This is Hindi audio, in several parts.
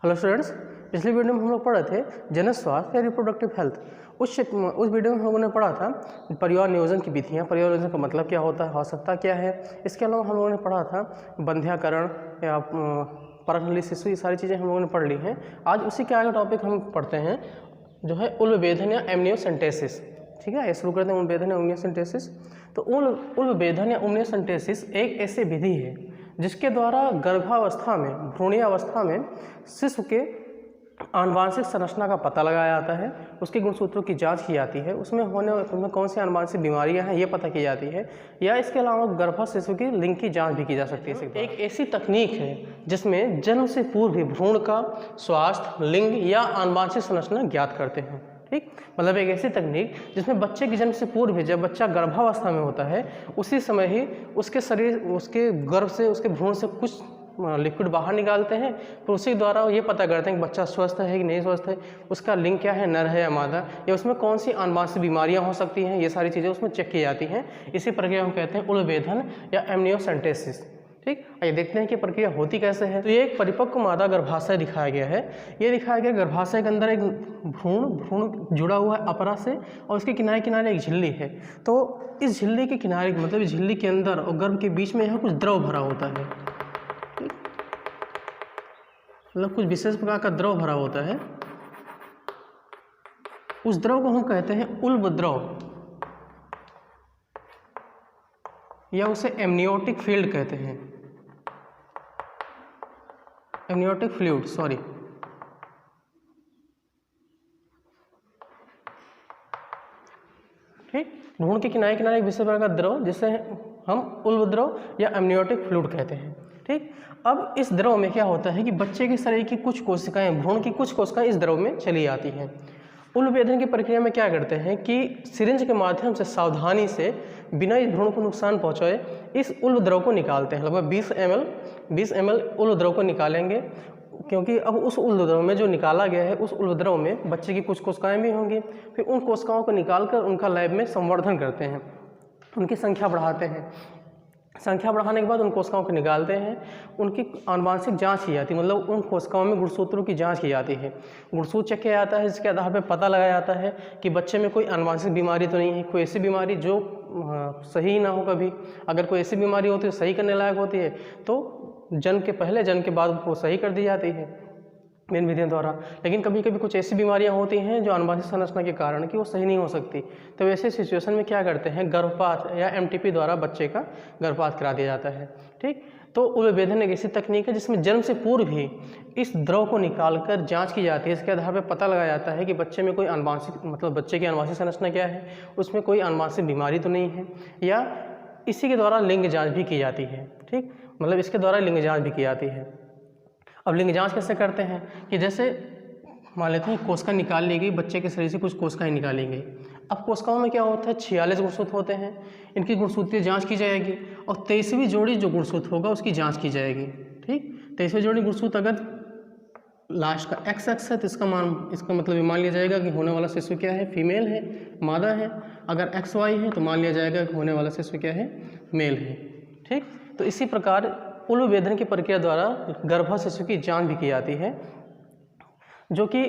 हेलो स्टूडेंट्स, पिछली वीडियो में हम लोग पढ़े थे जनन स्वास्थ्य या रिप्रोडक्टिव हेल्थ। उस वीडियो में हम लोगों ने पढ़ा था परिवार नियोजन की विधियाँ, परिवार नियोजन का मतलब क्या होता है, आवश्यकता क्या है। इसके अलावा हम लोगों ने पढ़ा था बंध्याकरण या परनली शिशु, ये सारी चीज़ें हम लोगों ने पढ़ ली हैं। आज उसी के आगे टॉपिक हम पढ़ते हैं जो है उल्बेधन या एमनियोसेंटेसिस। ठीक है, ये शुरू करते हैं उल्बेधन या एमनियोसेंटेसिस। तो उल्बेधन या एमनियोसेंटेसिस एक ऐसी विधि है जिसके द्वारा गर्भावस्था में, भ्रूणीयावस्था में शिशु के आनुवांशिक संरचना का पता लगाया जाता है, उसके गुणसूत्रों की जांच की जाती है, उसमें कौन सी आनुवांशिक बीमारियां हैं ये पता की जाती है, या इसके अलावा गर्भस्थ शिशु की लिंग की जांच भी की जा सकती है। एक ऐसी तकनीक है जिसमें जन्म से पूर्व ही भ्रूण का स्वास्थ्य, लिंग या आनुवांशिक संरचना ज्ञात करते हैं। ठीक, मतलब एक ऐसी तकनीक जिसमें बच्चे के जन्म से पूर्व ही, जब बच्चा गर्भावस्था में होता है, उसी समय ही उसके शरीर, उसके गर्भ से, उसके भ्रूण से कुछ लिक्विड बाहर निकालते हैं, फिर उसी द्वारा ये पता करते हैं कि बच्चा स्वस्थ है कि नहीं स्वस्थ है, उसका लिंग क्या है, नर है या मादा, या उसमें कौन सी आनुवांशिक बीमारियां हो सकती हैं, ये सारी चीज़ें उसमें चेक की जाती हैं। इसी प्रक्रिया हम कहते हैं उल्बेधन या एमनियोसेंटेसिस। ठीक, आइए देखते हैं कि प्रक्रिया होती कैसे है। तो ये एक परिपक्व मादा गर्भाशय दिखाया गया है। ये दिखाया गया गर्भाशय के अंदर एक भ्रूण जुड़ा हुआ है अपरा से, और उसके किनारे किनारे एक झिल्ली है। तो इस झिल्ली के किनारे, मतलब इस झिल्ली के अंदर और गर्भ के बीच में यहाँ कुछ द्रव भरा होता है, मतलब कुछ विशेष प्रकार का द्रव भरा होता है। उस द्रव को हम कहते हैं उल्ब द्रव, या उसे एमनियोटिक फील्ड कहते हैं, एमनियोटिक फ्लूइड, सॉरी। ठीक, भ्रूण के किनारे किनारे एक विशेष प्रकार का द्रव जिसे हम उल्ब द्रव या एमनियोटिक फ्लूइड कहते हैं। ठीक, अब इस द्रव में क्या होता है कि बच्चे के शरीर की कुछ कोशिकाएं, भ्रूण की कुछ कोशिकाएं इस द्रव में चली आती हैं। उल्बेधन की प्रक्रिया में क्या करते हैं कि सिरिंज के माध्यम से सावधानी से, बिना इस भ्रूण को नुकसान पहुंचाए, इस उल्ब द्रव को निकालते हैं। लगभग 20 ml उल्ब द्रव को निकालेंगे, क्योंकि अब उस उल्ब द्रव में जो निकाला गया है, उस उल्ब द्रव में बच्चे की कुछ कोशिकाएं भी होंगी। फिर उन कोशिकाओं को निकालकर उनका लैब में संवर्धन करते हैं, उनकी संख्या बढ़ाते हैं। संख्या बढ़ाने के बाद उन कोशिकाओं को निकालते हैं, उनकी आनुवांशिक जांच की जाती है, मतलब उन कोशिकाओं में गुणसूत्रों की जांच की जाती है। गुणसूत्र चेक किया जाता है, जिसके आधार पर पता लगाया जाता है कि बच्चे में कोई आनुवांशिक बीमारी तो नहीं है, कोई ऐसी बीमारी जो सही ना हो। कभी अगर कोई ऐसी बीमारी होती है सही करने लायक होती है, तो जन्म के पहले, जन्म के बाद वो सही कर दी जाती है मेन विधियों द्वारा। लेकिन कभी कभी कुछ ऐसी बीमारियां होती हैं जो आनुवांशिक संरचना के कारण कि वो सही नहीं हो सकती, तो ऐसे सिचुएशन में क्या करते हैं, गर्भपात या एमटीपी द्वारा बच्चे का गर्भपात करा दिया जाता है। ठीक, तो उल्बेधन एक ऐसी तकनीक है जिसमें जन्म से पूर्व ही इस द्रव को निकालकर जांच की जाती है। इसके आधार पर पता लगाया जाता है कि बच्चे में कोई आनुवांशिक, मतलब बच्चे की आनुवांशिक संरचना क्या है, उसमें कोई आनुवांशिक बीमारी तो नहीं है, या इसी के द्वारा लिंग जाँच भी की जाती है। ठीक, मतलब इसके द्वारा लिंग जाँच भी की जाती है। अब लिंग जांच कैसे करते हैं कि जैसे मान लेते हैं कोशिका निकाल ली गई, बच्चे के शरीर से कुछ कोशिकाएं निकाली गई। अब कोशिकाओं में क्या होता है, 46 गुणसूत्र होते हैं, इनकी गुणसूत्रीय जांच की जाएगी, और 23वीं जोड़ी जो गुणसूत्र होगा उसकी जांच की जाएगी। ठीक, 23वीं जोड़ी गुणसूत्र अगर लास्ट का XX है तो इसका मतलब ये मान लिया जाएगा कि होने वाला शिशु क्या है, फीमेल है, मादा है। अगर XY है तो मान लिया जाएगा कि होने वाला शिशु क्या है, मेल है। ठीक, तो इसी प्रकार उल्बेधन की प्रक्रिया द्वारा गर्भस्थ शिशु की जांच भी की जाती है, जो कि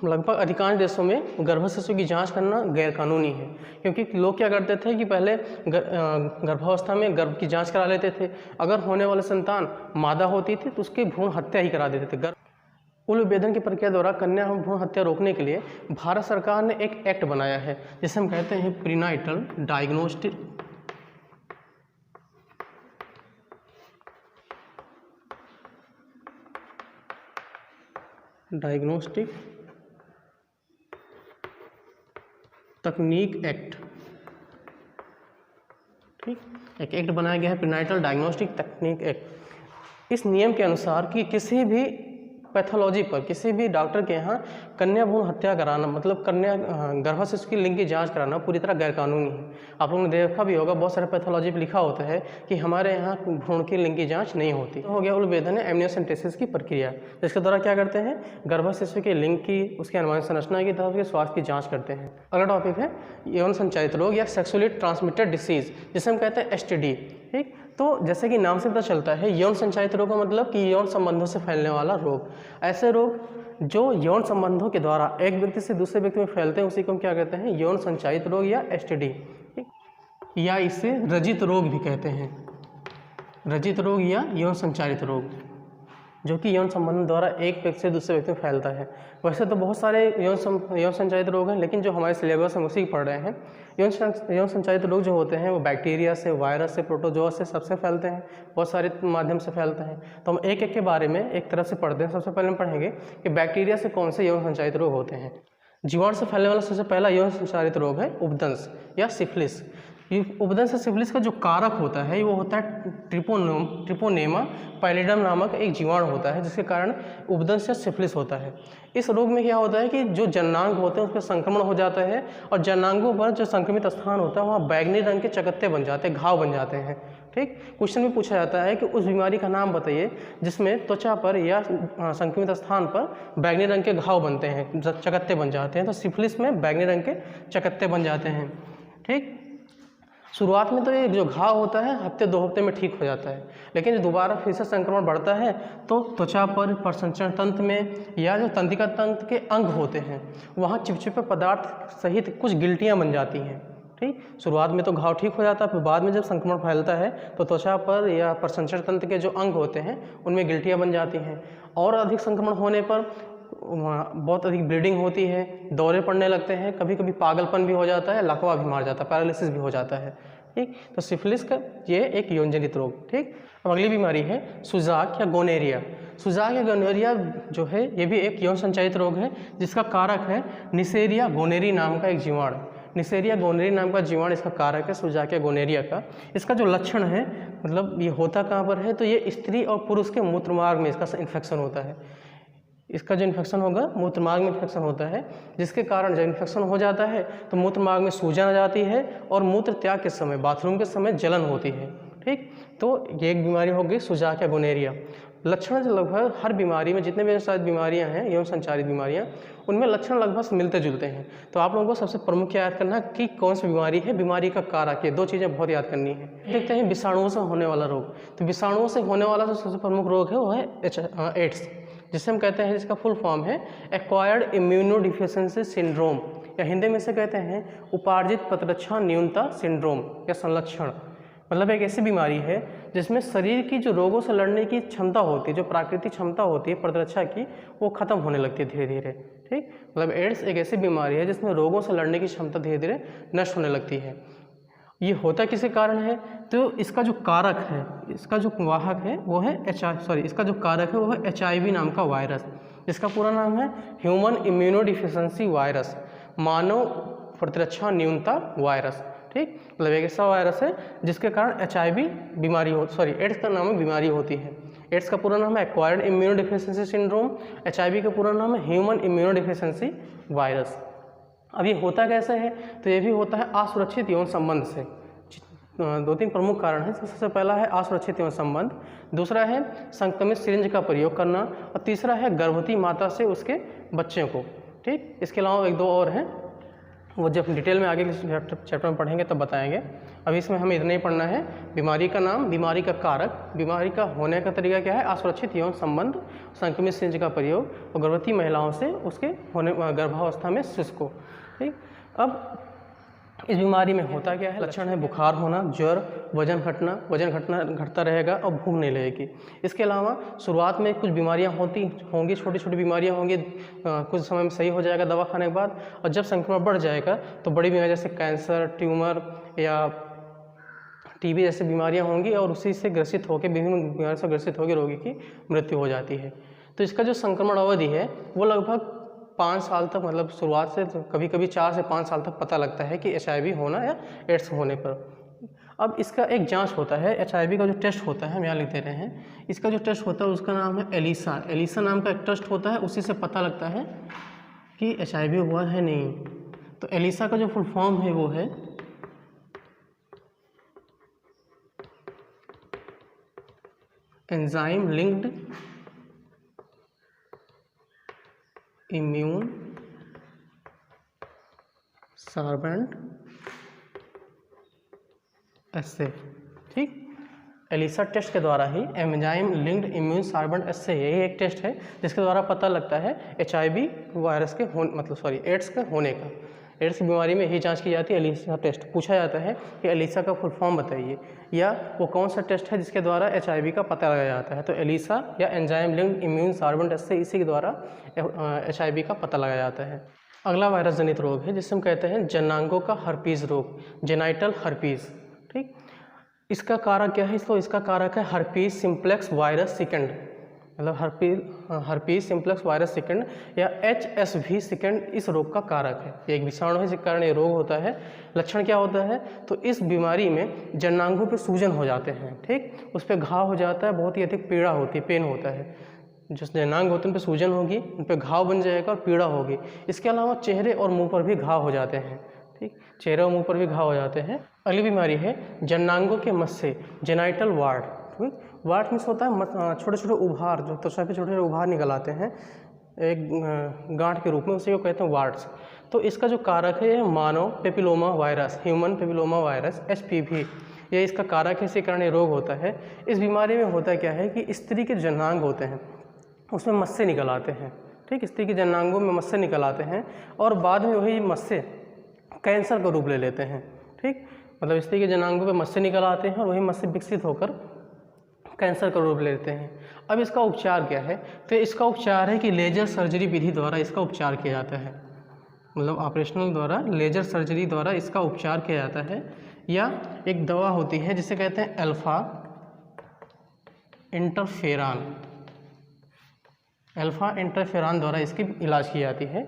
लगभग अधिकांश देशों में गर्भस्थ शिशु की जांच करना गैरकानूनी है। क्योंकि लोग क्या करते थे कि पहले गर्भावस्था में गर्भ की जांच करा लेते थे, अगर होने वाली संतान मादा होती थी तो उसकी भ्रूण हत्या ही करा देते थे। उल्बेधन की प्रक्रिया द्वारा कन्या भ्रूण हत्या रोकने के लिए भारत सरकार ने एक एक्ट बनाया है जिसे हम कहते हैं प्रीनाइटल डायग्नोस्टिक तकनीक एक्ट। ठीक, एक एक्ट बनाया गया है प्रीनाइटल डायग्नोस्टिक तकनीक एक्ट। इस नियम के अनुसार कि किसी भी पैथोलॉजी पर, किसी भी डॉक्टर के यहाँ कन्या भ्रूण हत्या कराना, मतलब कन्या गर्भस्थ शिशु की लिंग की जांच कराना पूरी तरह गैरकानूनी है। आप लोगों ने देखा भी होगा, बहुत सारे पैथोलॉजी पर लिखा होता है कि हमारे यहाँ भ्रूण की लिंग की जांच नहीं होती। तो हो गया उल्बेधन या एमनियोसेंटेसिस की प्रक्रिया, जिसके द्वारा क्या करते हैं, गर्भस्थ शिशु के लिंग की, उसके आनुवंशिक संरचना की तथा उसके स्वास्थ्य की जाँच करते हैं। अगला टॉपिक है यौन संचारित रोग या सेक्सुअली ट्रांसमिटेड डिसीज, जिसे हम कहते हैं STD। ठीक, तो जैसे कि नाम से पता चलता है, यौन संचारित रोग का मतलब कि यौन संबंधों से फैलने वाला रोग। ऐसे रोग जो यौन संबंधों के द्वारा एक व्यक्ति से दूसरे व्यक्ति में फैलते हैं उसी को हम क्या कहते हैं, यौन संचारित रोग या STD, या इसे रजित रोग भी कहते हैं। रजित रोग या यौन संचारित रोग, जो कि यौन संबंध द्वारा एक व्यक्ति से दूसरे व्यक्ति में फैलता है। वैसे तो बहुत सारे यौन संचारित रोग हैं, लेकिन जो हमारे सिलेबस में उसी पढ़ रहे हैं। यौन संचारित रोग जो होते हैं वो बैक्टीरिया से, वायरस से, प्रोटोजोआ से सबसे फैलते हैं, बहुत सारे माध्यम से फैलते हैं। तो हम एक एक के बारे में एक तरफ से पढ़ते हैं। सबसे पहले हम पढ़ेंगे कि बैक्टीरिया से कौन से यौन संचारित रोग होते हैं। जीवाणु से फैलने वाला सबसे पहला यौन संचारित रोग है उपदंश या सिफिलिस। उपदंश या सिफिलिस का जो कारक होता है वो होता है ट्रिपोनेमा पैलिडम नामक एक जीवाणु होता है, जिसके कारण उपदंश या सिफिलिस होता है। इस रोग में क्या होता है कि जो जननांग होते हैं उस पर संक्रमण हो जाता है, और जननांगों पर जो संक्रमित स्थान होता है वहाँ बैगनी रंग के चकत्ते बन जाते हैं, घाव बन जाते हैं। ठीक, क्वेश्चन में पूछा जाता है कि उस बीमारी का नाम बताइए जिसमें त्वचा पर या संक्रमित स्थान पर बैगनी रंग के घाव बनते हैं, चकत्ते बन जाते हैं। तो सिफिलिस में बैगनी रंग के चकत्ते बन जाते हैं। ठीक, शुरुआत में तो ये जो घाव होता है हफ्ते 2 हफ्ते में ठीक हो जाता है, लेकिन जब दोबारा फिर से संक्रमण बढ़ता है तो त्वचा पर, प्रसंचरण तंत्र में, या जो तंत्रिका तंत्र के अंग होते हैं वहाँ चिपचिपे पदार्थ सहित कुछ गिल्टियाँ बन जाती हैं। ठीक, शुरुआत में तो घाव ठीक हो जाता है, फिर बाद में जब संक्रमण फैलता है तो त्वचा पर या प्रसंचरण तंत्र के जो अंग होते हैं उनमें गिल्टियाँ बन जाती हैं, और अधिक संक्रमण होने पर बहुत अधिक ब्लीडिंग होती है, दौरे पड़ने लगते हैं, कभी कभी पागलपन भी हो जाता है, लकवा भी मार जाता है, पैरालिसिस भी हो जाता है। ठीक, तो सिफिलिस का ये एक यौनजनित रोग। ठीक, अब अगली बीमारी है सुजाक या गोनेरिया। सुजाक या गोनेरिया जो है ये भी एक यौन संचारित रोग है, जिसका कारक है निसेरिया गोनेरी नाम का एक जीवाणु। निसेरिया गोनेरी नाम का जीवाणु इसका कारक है सुजाक या गोनेरिया का। इसका जो लक्षण है, मतलब ये होता कहाँ पर है, तो ये स्त्री और पुरुष के मूत्रमार्ग में इसका इन्फेक्शन होता है। इसका जो इन्फेक्शन होगा मूत्रमार्ग में इन्फेक्शन होता है, जिसके कारण जब इन्फेक्शन हो जाता है तो मूत्रमार्ग में सूजन आ जाती है और मूत्र त्याग के समय, बाथरूम के समय जलन होती है। ठीक, तो ये एक बीमारी हो गई सुजाक या गोनेरिया। लक्षण लगभग हर बीमारी में, जितने भी शायद बीमारियां हैं यौन संचारित बीमारियां, उनमें लक्षण लगभग मिलते जुलते हैं। तो आप लोगों को सबसे प्रमुख याद करना कि कौन सी बीमारी है, बीमारी का कारक, ये 2 चीज़ें बहुत याद करनी है। देखते हैं विषाणुओं से होने वाला रोग। तो विषाणुओं से होने वाला जो सबसे प्रमुख रोग है वो है एड्स, जिसे हम कहते हैं, जिसका फुल फॉर्म है एक्वायर्ड इम्यूनोडिफिशियेंसी सिंड्रोम, या हिंदी में से कहते हैं उपार्जित प्रतिरक्षा न्यूनता सिंड्रोम या संलक्षण। मतलब एक ऐसी बीमारी है जिसमें शरीर की जो रोगों से लड़ने की क्षमता होती है, जो प्राकृतिक क्षमता होती है प्रतिरक्षा की, वो खत्म होने लगती है धीरे धीरे। ठीक, मतलब एड्स एक ऐसी बीमारी है जिसमें रोगों से लड़ने की क्षमता धीरे धीरे नष्ट होने लगती है। ये होता किसी कारण है, तो इसका जो कारक है, इसका जो वाहक है वो है इसका जो कारक है वो है HIV नाम का वायरस। इसका पूरा नाम है ह्यूमन इम्यूनोडिफिशियेंसी वायरस, मानव प्रतिरक्षा न्यूनता वायरस। ठीक, मतलब एक ऐसा वायरस है जिसके कारण HIV बीमारी एड्स का नाम बीमारी होती है। एड्स का पूरा नाम है एक्वायर्ड इम्यूनोडिफिशियेंसी सिंड्रोम, HIV का पूरा नाम है ह्यूमन इम्यूनोडिफिशियेंसी वायरस। अब ये होता कैसे है, तो ये भी होता है असुरक्षित यौन संबंध से। 2-3 प्रमुख कारण हैं। सबसे पहला है असुरक्षित यौन संबंध, दूसरा है संक्रमित सिरिंज का प्रयोग करना, और तीसरा है गर्भवती माता से उसके बच्चे को। ठीक, इसके अलावा 1-2 और हैं, वो जब डिटेल में आगे के चैप्टर में पढ़ेंगे तब बताएंगे। अभी इसमें हमें इतना ही पढ़ना है। बीमारी का नाम, बीमारी का कारक, बीमारी का होने का तरीका क्या है, असुरक्षित यौन संबंध, संक्रमित सिरिंज का प्रयोग, और गर्भवती महिलाओं से उसके होने गर्भावस्था में शिशु को। ठीक, अब इस बीमारी में होता क्या है, लक्षण है बुखार होना, ज्वर, वजन घटता रहेगा और भूख नहीं लगेगी। इसके अलावा शुरुआत में कुछ बीमारियां होंगी, छोटी छोटी बीमारियां होंगी, कुछ समय में सही हो जाएगा दवा खाने के बाद, और जब संक्रमण बढ़ जाएगा तो बड़ी बीमारी जैसे कैंसर, ट्यूमर या TB जैसी बीमारियां होंगी, और उसी से ग्रसित होकर, विभिन्न बीमारियों से ग्रसित होकर रोगी की मृत्यु हो जाती है। तो इसका जो संक्रमण अवधि है वो लगभग 5 साल तक, मतलब शुरुआत से कभी कभी 4 से 5 साल तक पता लगता है कि HIV होना या एड्स होने पर। अब इसका एक जांच होता है, HIV का जो टेस्ट होता है हम यहाँ लिख दे रहे हैं। इसका जो टेस्ट होता है उसका नाम है एलिसा नाम का एक टेस्ट होता है, उसी से पता लगता है कि HIV हुआ है नहीं। तो एलिसा का जो फुल फॉर्म है वो है एंजाइम लिंक्ड इम्यून सॉर्बेंट एस्से। ठीक, एलिसा टेस्ट के द्वारा ही एंजाइम लिंक्ड इम्यून सार्बेंट एस्से, यही एक टेस्ट है जिसके द्वारा पता लगता है HIV वायरस के एड्स के होने का। एड्स की बीमारी में यही जांच की जाती है, एलिसा टेस्ट। पूछा जाता है कि एलिसा का फुल फॉर्म बताइए, या वो कौन सा टेस्ट है जिसके द्वारा HIV का पता लगाया जाता है। तो एलिसा या एंजाइम लिंक्ड इम्यून सार्बेंट एस्से, इसी के द्वारा HIV का पता लगाया जाता है। अगला वायरस जनित रोग है जिसे हम कहते हैं जनांगों का हर्पीज़ रोग, जेनाइटल हर्पीज़। ठीक, इसका कारक क्या है? इसका कारक है हर्पीज सिम्प्लेक्स वायरस सिकेंड, मतलब हर्पीज सिम्प्लेक्स वायरस सिकेंड या HSV सिकेंड इस रोग का कारक है। ये एक विषाणु है जिसके कारण ये रोग होता है। लक्षण क्या होता है? तो इस बीमारी में जनांगों पे सूजन हो जाते हैं। ठीक, उस पर घाव हो जाता है, बहुत ही अधिक पीड़ा होती है, पेन होता है। जो जनांग होते हैं उन पर सूजन होगी, उन पर घाव बन जाएगा और पीड़ा होगी। इसके अलावा चेहरे और मुँह पर भी घाव हो जाते हैं। ठीक, चेहरे और मुंह पर भी घाव हो जाते हैं। अगली बीमारी है जनांगों के मस्से, जेनाइटल वार्ड। ठीक, वार्ड मीन्स होता है छोटे छोटे उभार, जो त्वचा पे छोटे छोटे उभार निकल आते हैं एक गांठ के रूप में, उसी को कहते हैं वार्ड्स। तो इसका जो कारक है यह मानव papilloma virus, human papilloma virus HPV, ये इसका कारक है, इसी कारण ये रोग होता है। इस बीमारी में होता क्या है कि स्त्री के जनांग होते हैं उसमें मस्से निकल आते हैं। ठीक, स्त्री के जनांगों में मस्से निकल आते हैं और बाद में वही मस्से कैंसर का रूप ले लेते हैं। ठीक, मतलब स्त्री के जनांगों पे मस्से निकल आते हैं और वही मस्से विकसित होकर कैंसर का रूप ले लेते हैं। अब इसका उपचार क्या है? तो इसका उपचार है कि लेजर सर्जरी विधि द्वारा इसका उपचार किया जाता है, मतलब ऑपरेशनल द्वारा, लेजर सर्जरी द्वारा इसका उपचार किया जाता है। या एक दवा होती है जिसे कहते हैं अल्फा इंटरफेरॉन द्वारा इसकी इलाज की जाती है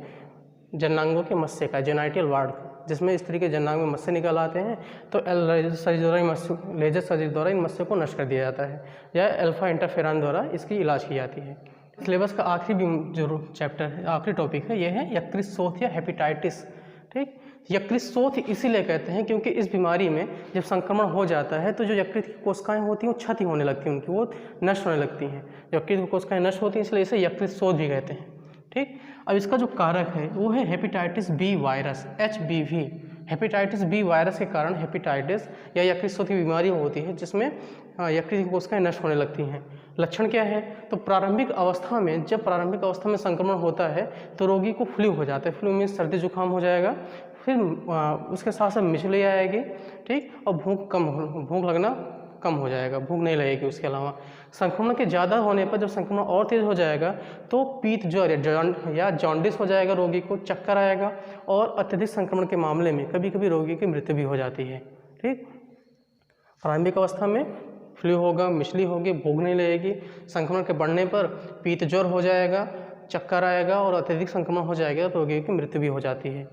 जनांगों के मस्से का, जेनाइटल वार्ड, जिसमें स्त्री के जनांग में मस्से निकल आते हैं। तो लेजर सर्जरी द्वारा इन मस्से को नष्ट कर दिया जाता है, या अल्फा इंटरफेरॉन द्वारा इसकी इलाज की जाती है। सिलेबस का आखिरी जो चैप्टर है, आखिरी टॉपिक है, यह है यकृत शोथ या हेपेटाइटिस। ठीक, यकृत शोथ इसीलिए कहते हैं क्योंकि इस बीमारी में जब संक्रमण हो जाता है तो जो यकृत की कोशिकाएं होती हैं वो क्षति होने लगती हैं, उनकी वो नष्ट होने लगती हैं। यकृत की कोशिकाएं नष्ट होती हैं, इसलिए इसे यकृत शोथ भी कहते हैं। ठीक, अब इसका जो कारक है वो है hepatitis B virus, HBV। Hepatitis B virus के कारण हेपेटाइटिस या यकृत शोथ की बीमारी होती है जिसमें यकृत की कोशिकाएं नष्ट होने लगती हैं। लक्षण क्या है? तो प्रारंभिक अवस्था में, जब प्रारंभिक अवस्था में संक्रमण होता है तो रोगी को फ्लू हो जाता है। फ्लू में सर्दी जुकाम हो जाएगा, फिर उसके साथ साथ मिचली आएगी। ठीक, और भूख लगना कम हो जाएगा, भूख नहीं लगेगी। उसके अलावा संक्रमण के ज़्यादा होने पर, जब संक्रमण और तेज़ हो जाएगा तो पीत ज्वर या जॉन्डिस हो जाएगा, रोगी को चक्कर आएगा, और अत्यधिक संक्रमण के मामले में कभी कभी रोगी की मृत्यु भी हो जाती है। ठीक, प्रारंभिक अवस्था में फ्लू होगा, मिचली होगी, भूख नहीं लगेगी। संक्रमण के बढ़ने पर पीत ज्वर हो जाएगा, चक्कर आएगा और अत्यधिक संक्रमण हो जाएगा तो रोगी की मृत्यु भी हो जाती है।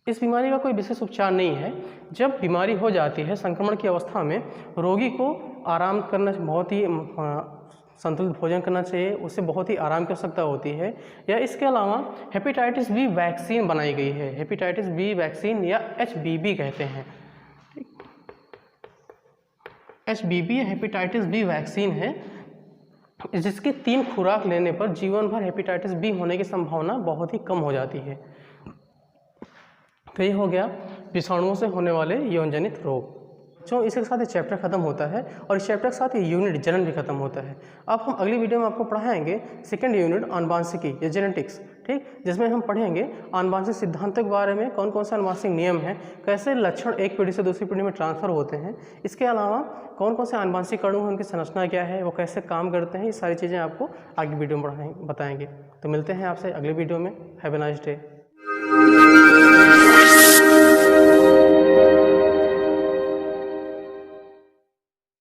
इस बीमारी का कोई विशेष उपचार नहीं है। जब बीमारी हो जाती है संक्रमण की अवस्था में, रोगी को आराम करना, बहुत ही संतुलित भोजन करना चाहिए, उससे बहुत ही आराम की आवश्यकता होती है। या इसके अलावा हेपेटाइटिस बी वैक्सीन बनाई गई है, हेपेटाइटिस बी वैक्सीन या HBV कहते हैं। HBV हेपेटाइटिस बी वैक्सीन है जिसकी 3 खुराक लेने पर जीवन भर हेपेटाइटिस बी होने की संभावना बहुत ही कम हो जाती है। तो ये हो गया विषाणुओं से होने वाले यौन जनित रोग। जो इसके साथ ये चैप्टर खत्म होता है और इस चैप्टर के साथ ये यूनिट जनन भी खत्म होता है। अब हम अगली वीडियो में आपको पढ़ाएंगे सेकंड यूनिट आनुवांशिकी या जेनेटिक्स। ठीक, जिसमें हम पढ़ेंगे आनुवांशिक सिद्धांतों के बारे में, कौन कौन से आनुवांशिक नियम हैं, कैसे लक्षण एक पीढ़ी से दूसरी पीढ़ी में ट्रांसफर होते हैं, इसके अलावा कौन कौन से आनुवांशिक अणु हैं, उनकी संरचना क्या है, वो कैसे काम करते हैं, ये सारी चीज़ें आपको आगे वीडियो में बताएंगे। तो मिलते हैं आपसे अगली वीडियो में। Have a nice day.